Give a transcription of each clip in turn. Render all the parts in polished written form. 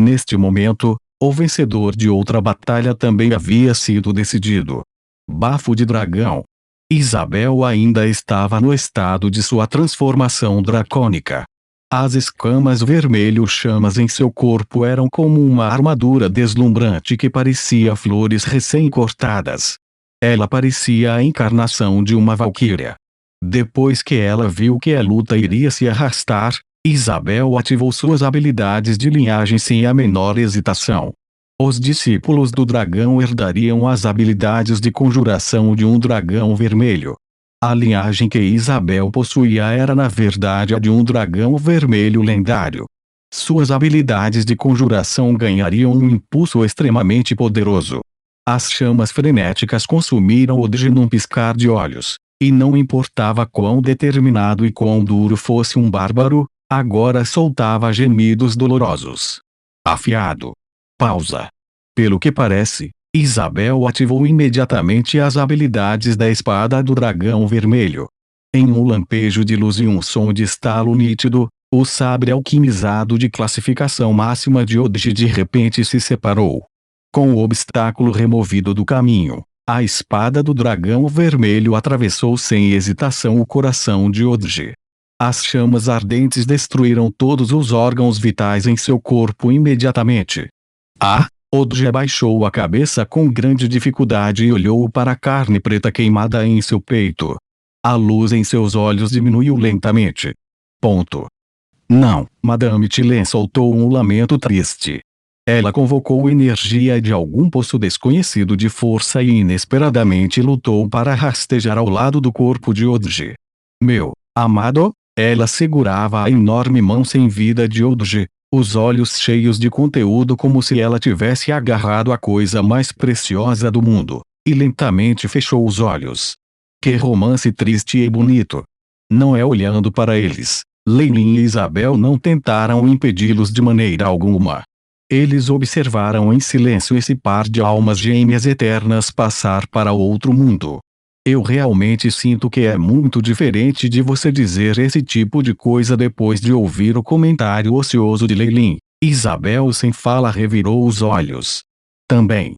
Neste momento, o vencedor de outra batalha também havia sido decidido. Bafo de dragão. Isabel ainda estava no estado de sua transformação dracônica. As escamas vermelho-chamas em seu corpo eram como uma armadura deslumbrante que parecia flores recém-cortadas. Ela parecia a encarnação de uma valquíria. Depois que ela viu que a luta iria se arrastar, Isabel ativou suas habilidades de linhagem sem a menor hesitação. Os discípulos do dragão herdariam as habilidades de conjuração de um dragão vermelho. A linhagem que Isabel possuía era na verdade a de um dragão vermelho lendário. Suas habilidades de conjuração ganhariam um impulso extremamente poderoso. As chamas frenéticas consumiram Odge num piscar de olhos, e não importava quão determinado e quão duro fosse um bárbaro, agora soltava gemidos dolorosos. Afiado. Pausa. Pelo que parece, Isabel ativou imediatamente as habilidades da espada do dragão vermelho. Em um lampejo de luz e um som de estalo nítido, o sabre alquimizado de classificação máxima de Odge de repente se separou. Com o obstáculo removido do caminho, a espada do dragão vermelho atravessou sem hesitação o coração de Odge. As chamas ardentes destruíram todos os órgãos vitais em seu corpo imediatamente. Odge abaixou a cabeça com grande dificuldade e olhou para a carne preta queimada em seu peito. A luz em seus olhos diminuiu lentamente. Não, Madame Tilen soltou um lamento triste. Ela convocou energia de algum poço desconhecido de força e inesperadamente lutou para rastejar ao lado do corpo de Odge. Meu amado, ela segurava a enorme mão sem vida de Odge, os olhos cheios de conteúdo como se ela tivesse agarrado a coisa mais preciosa do mundo, e lentamente fechou os olhos. Que romance triste e bonito! Não é olhando para eles, Leilin e Isabel não tentaram impedi-los de maneira alguma. Eles observaram em silêncio esse par de almas gêmeas eternas passar para outro mundo. Eu realmente sinto que é muito diferente de você dizer esse tipo de coisa depois de ouvir o comentário ocioso de Leilin. Isabel sem fala revirou os olhos. Também.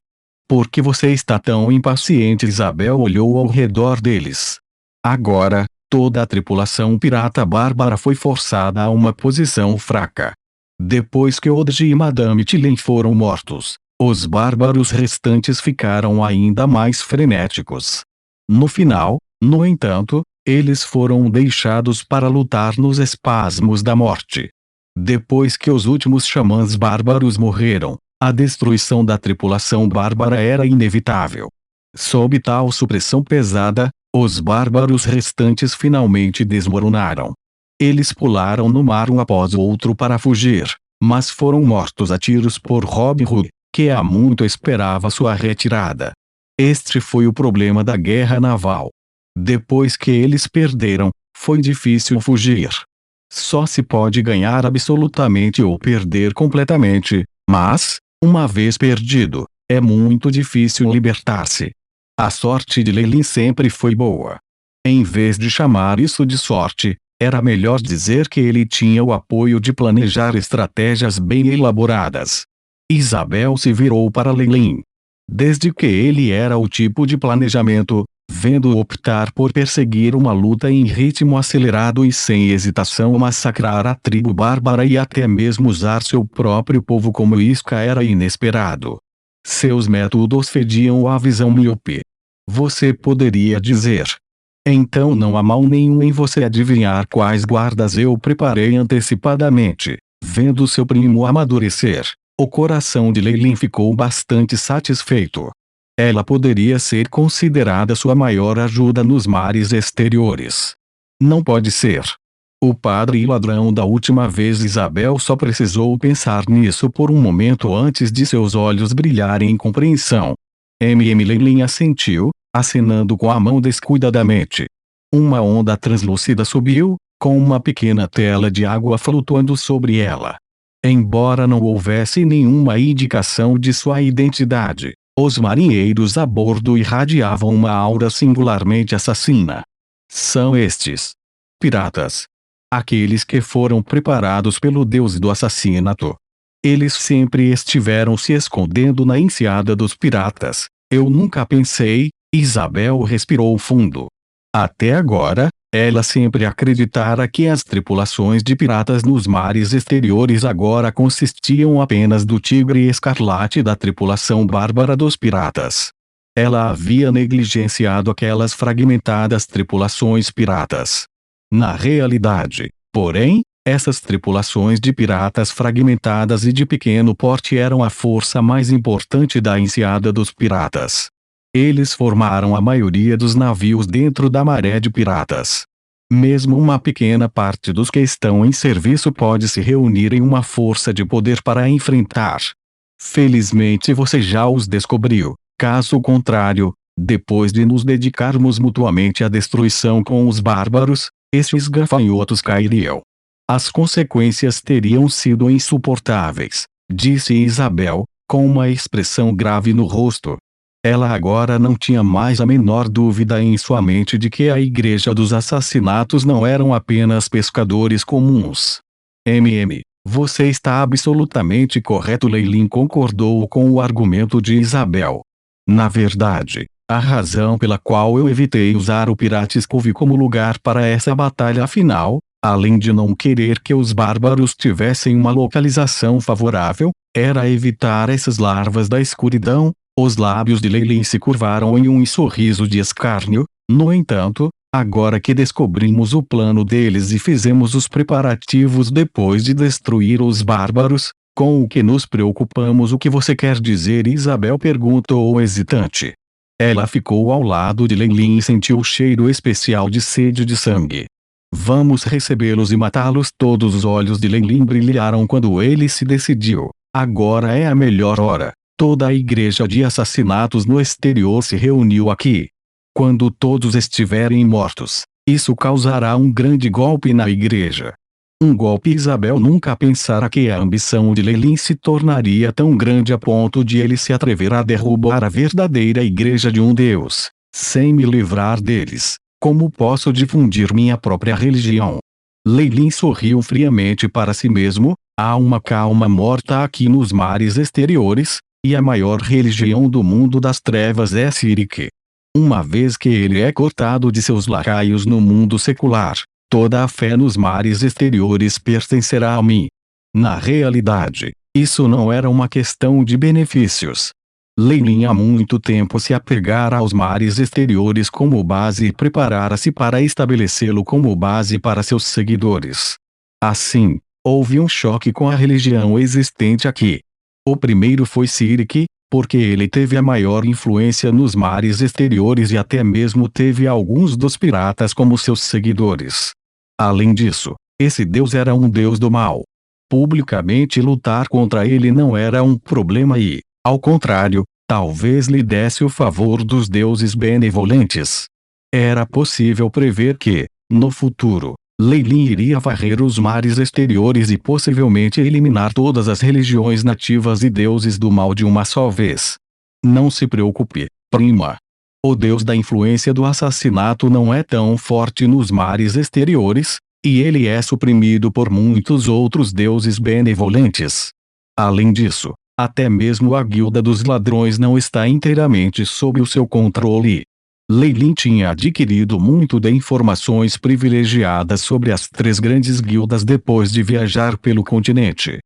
Por que você está tão impaciente? Isabel olhou ao redor deles. Agora, toda a tripulação pirata bárbara foi forçada a uma posição fraca. Depois que Odge e Madame Tilen foram mortos, os bárbaros restantes ficaram ainda mais frenéticos. No final, no entanto, eles foram deixados para lutar nos espasmos da morte. Depois que os últimos xamãs bárbaros morreram, a destruição da tripulação bárbara era inevitável. Sob tal supressão pesada, os bárbaros restantes finalmente desmoronaram. Eles pularam no mar um após o outro para fugir, mas foram mortos a tiros por Robin Hood, que há muito esperava sua retirada. Este foi o problema da guerra naval. Depois que eles perderam, foi difícil fugir. Só se pode ganhar absolutamente ou perder completamente, mas, uma vez perdido, é muito difícil libertar-se. A sorte de Leilin sempre foi boa. Em vez de chamar isso de sorte, era melhor dizer que ele tinha o apoio de planejar estratégias bem elaboradas. Isabel se virou para Leilin. Desde que ele era o tipo de planejamento, vendo-o optar por perseguir uma luta em ritmo acelerado e sem hesitação massacrar a tribo bárbara e até mesmo usar seu próprio povo como isca era inesperado. Seus métodos fediam a visão míope. Você poderia dizer. Então não há mal nenhum em você adivinhar quais guardas eu preparei antecipadamente. Vendo seu primo amadurecer, o coração de Leilin ficou bastante satisfeito. Ela poderia ser considerada sua maior ajuda nos mares exteriores. Não pode ser. O padre e ladrão da última vez. Isabel só precisou pensar nisso por um momento antes de seus olhos brilharem em compreensão. Leilin assentiu, acenando com a mão descuidadamente. Uma onda translúcida subiu, com uma pequena tela de água flutuando sobre ela. Embora não houvesse nenhuma indicação de sua identidade, os marinheiros a bordo irradiavam uma aura singularmente assassina. São estes piratas. Aqueles que foram preparados pelo deus do assassinato. Eles sempre estiveram se escondendo na enseada dos piratas. Eu nunca pensei. Isabel respirou fundo. Até agora, ela sempre acreditara que as tripulações de piratas nos mares exteriores agora consistiam apenas do Tigre Escarlate e da tripulação bárbara dos piratas. Ela havia negligenciado aquelas fragmentadas tripulações piratas. Na realidade, porém, essas tripulações de piratas fragmentadas e de pequeno porte eram a força mais importante da enseada dos piratas. Eles formaram a maioria dos navios dentro da maré de piratas. Mesmo uma pequena parte dos que estão em serviço pode se reunir em uma força de poder para enfrentar. Felizmente você já os descobriu. Caso contrário, depois de nos dedicarmos mutuamente à destruição com os bárbaros, estes gafanhotos cairiam. As consequências teriam sido insuportáveis, disse Isabel, com uma expressão grave no rosto. Ela agora não tinha mais a menor dúvida em sua mente de que a Igreja dos Assassinatos não eram apenas pescadores comuns. Você está absolutamente correto. Leilin concordou com o argumento de Isabel. Na verdade, a razão pela qual eu evitei usar o Pirates Cove como lugar para essa batalha final, além de não querer que os bárbaros tivessem uma localização favorável, era evitar essas larvas da escuridão. Os lábios de Leilin se curvaram em um sorriso de escárnio. No entanto, agora que descobrimos o plano deles e fizemos os preparativos depois de destruir os bárbaros, com o que nos preocupamos? O que você quer dizer? Isabel perguntou hesitante. Ela ficou ao lado de Leilin e sentiu o cheiro especial de sede de sangue. Vamos recebê-los e matá-los. Todos os olhos de Leilin brilharam quando ele se decidiu. Agora é a melhor hora. Toda a Igreja de Assassinatos no exterior se reuniu aqui. Quando todos estiverem mortos, isso causará um grande golpe na Igreja. Um golpe. Isabel nunca pensara que a ambição de Leilin se tornaria tão grande a ponto de ele se atrever a derrubar a verdadeira Igreja de um Deus, sem me livrar deles. Como posso difundir minha própria religião? Leilin sorriu friamente para si mesmo. Há uma calma morta aqui nos mares exteriores, e a maior religião do mundo das trevas é Sirik. Uma vez que ele é cortado de seus lacaios no mundo secular, toda a fé nos mares exteriores pertencerá a mim. Na realidade, isso não era uma questão de benefícios. Leilin há muito tempo se apegara aos mares exteriores como base e preparara-se para estabelecê-lo como base para seus seguidores. Assim, houve um choque com a religião existente aqui. O primeiro foi Sirik, porque ele teve a maior influência nos mares exteriores e até mesmo teve alguns dos piratas como seus seguidores. Além disso, esse deus era um deus do mal. Publicamente lutar contra ele não era um problema e, ao contrário, talvez lhe desse o favor dos deuses benevolentes. Era possível prever que, no futuro, Leilin iria varrer os mares exteriores e possivelmente eliminar todas as religiões nativas e deuses do mal de uma só vez. Não se preocupe, prima. O deus da influência do assassinato não é tão forte nos mares exteriores, e ele é suprimido por muitos outros deuses benevolentes. Além disso, até mesmo a Guilda dos Ladrões não está inteiramente sob o seu controle. Leilin tinha adquirido muito de informações privilegiadas sobre as três grandes guildas depois de viajar pelo continente.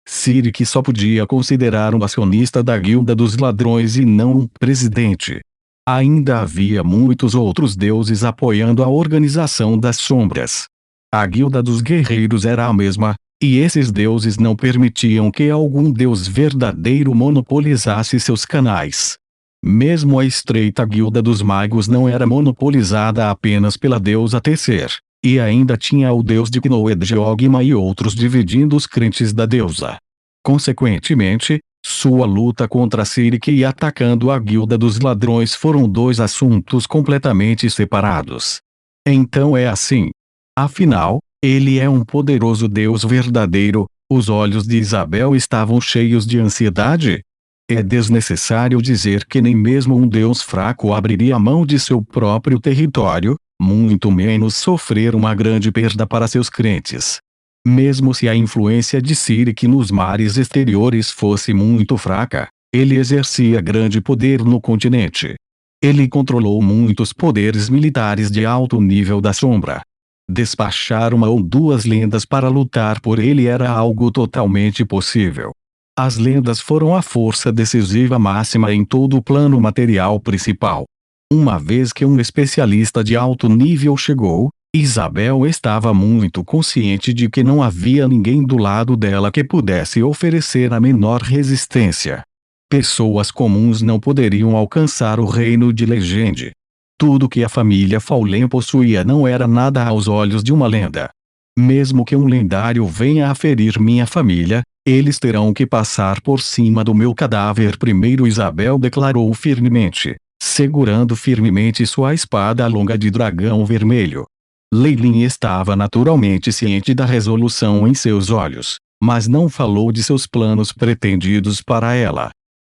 Sirik só podia considerar um acionista da Guilda dos Ladrões e não um presidente. Ainda havia muitos outros deuses apoiando a Organização das Sombras. A Guilda dos Guerreiros era a mesma, e esses deuses não permitiam que algum deus verdadeiro monopolizasse seus canais. Mesmo a estreita Guilda dos Magos não era monopolizada apenas pela deusa Tecer, e ainda tinha o deus de Knoedjogma e outros dividindo os crentes da deusa. Consequentemente, sua luta contra Sirik e atacando a Guilda dos Ladrões foram dois assuntos completamente separados. Então é assim. Afinal, ele é um poderoso deus verdadeiro. Os olhos de Isabel estavam cheios de ansiedade. É desnecessário dizer que nem mesmo um deus fraco abriria mão de seu próprio território, muito menos sofrer uma grande perda para seus crentes. Mesmo se a influência de Cyric nos mares exteriores fosse muito fraca, ele exercia grande poder no continente. Ele controlou muitos poderes militares de alto nível da sombra. Despachar uma ou duas lendas para lutar por ele era algo totalmente possível. As lendas foram a força decisiva máxima em todo o plano material principal. Uma vez que um especialista de alto nível chegou, Isabel estava muito consciente de que não havia ninguém do lado dela que pudesse oferecer a menor resistência. Pessoas comuns não poderiam alcançar o reino de Legende. Tudo que a família Faulen possuía não era nada aos olhos de uma lenda. Mesmo que um lendário venha a ferir minha família, eles terão que passar por cima do meu cadáver primeiro, Isabel declarou firmemente, segurando firmemente sua espada longa de dragão vermelho. Leilin estava naturalmente ciente da resolução em seus olhos, mas não falou de seus planos pretendidos para ela.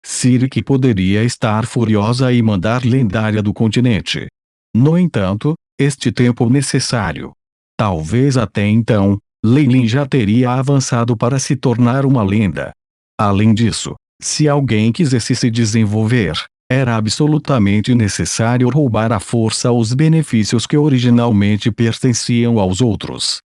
Cyric poderia estar furiosa e mandar lendária do continente. No entanto, este tempo necessário. Talvez até então, Leilin já teria avançado para se tornar uma lenda. Além disso, se alguém quisesse se desenvolver, era absolutamente necessário roubar à força os benefícios que originalmente pertenciam aos outros.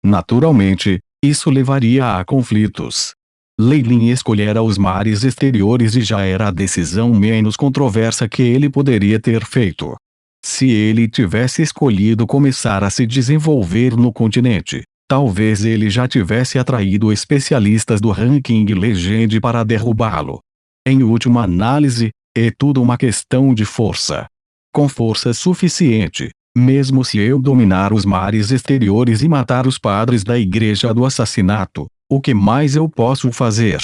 Naturalmente, isso levaria a conflitos. Leilin escolhera os mares exteriores e já era a decisão menos controversa que ele poderia ter feito. Se ele tivesse escolhido começar a se desenvolver no continente, talvez ele já tivesse atraído especialistas do ranking Legend para derrubá-lo. Em última análise, é tudo uma questão de força. Com força suficiente, mesmo se eu dominar os mares exteriores e matar os padres da igreja do assassinato, o que mais eu posso fazer?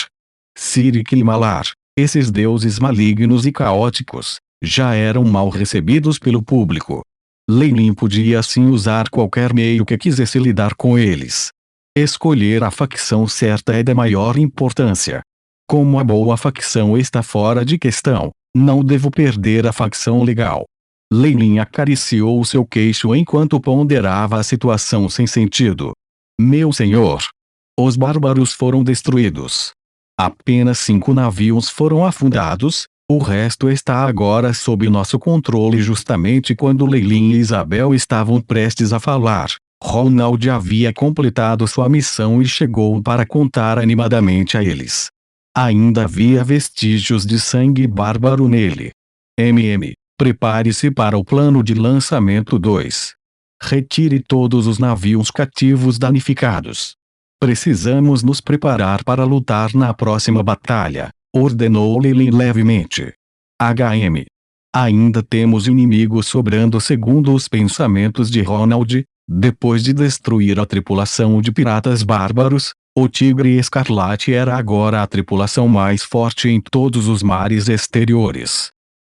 Cyric e Malar, esses deuses malignos e caóticos, já eram mal recebidos pelo público. Leilin podia assim usar qualquer meio que quisesse lidar com eles. Escolher a facção certa é da maior importância. Como a boa facção está fora de questão, não devo perder a facção legal. Leilin acariciou seu queixo enquanto ponderava a situação sem sentido. Meu senhor! Os bárbaros foram destruídos. Apenas 5 navios foram afundados, o resto está agora sob nosso controle. Justamente quando Leilin e Isabel estavam prestes a falar, Ronald havia completado sua missão e chegou para contar animadamente a eles. Ainda havia vestígios de sangue bárbaro nele. Prepare-se para o plano de lançamento 2. Retire todos os navios cativos danificados. Precisamos nos preparar para lutar na próxima batalha, ordenou Leilin levemente. Ainda temos inimigos sobrando segundo os pensamentos de Ronald. Depois de destruir a tripulação de piratas bárbaros, o Tigre Escarlate era agora a tripulação mais forte em todos os mares exteriores.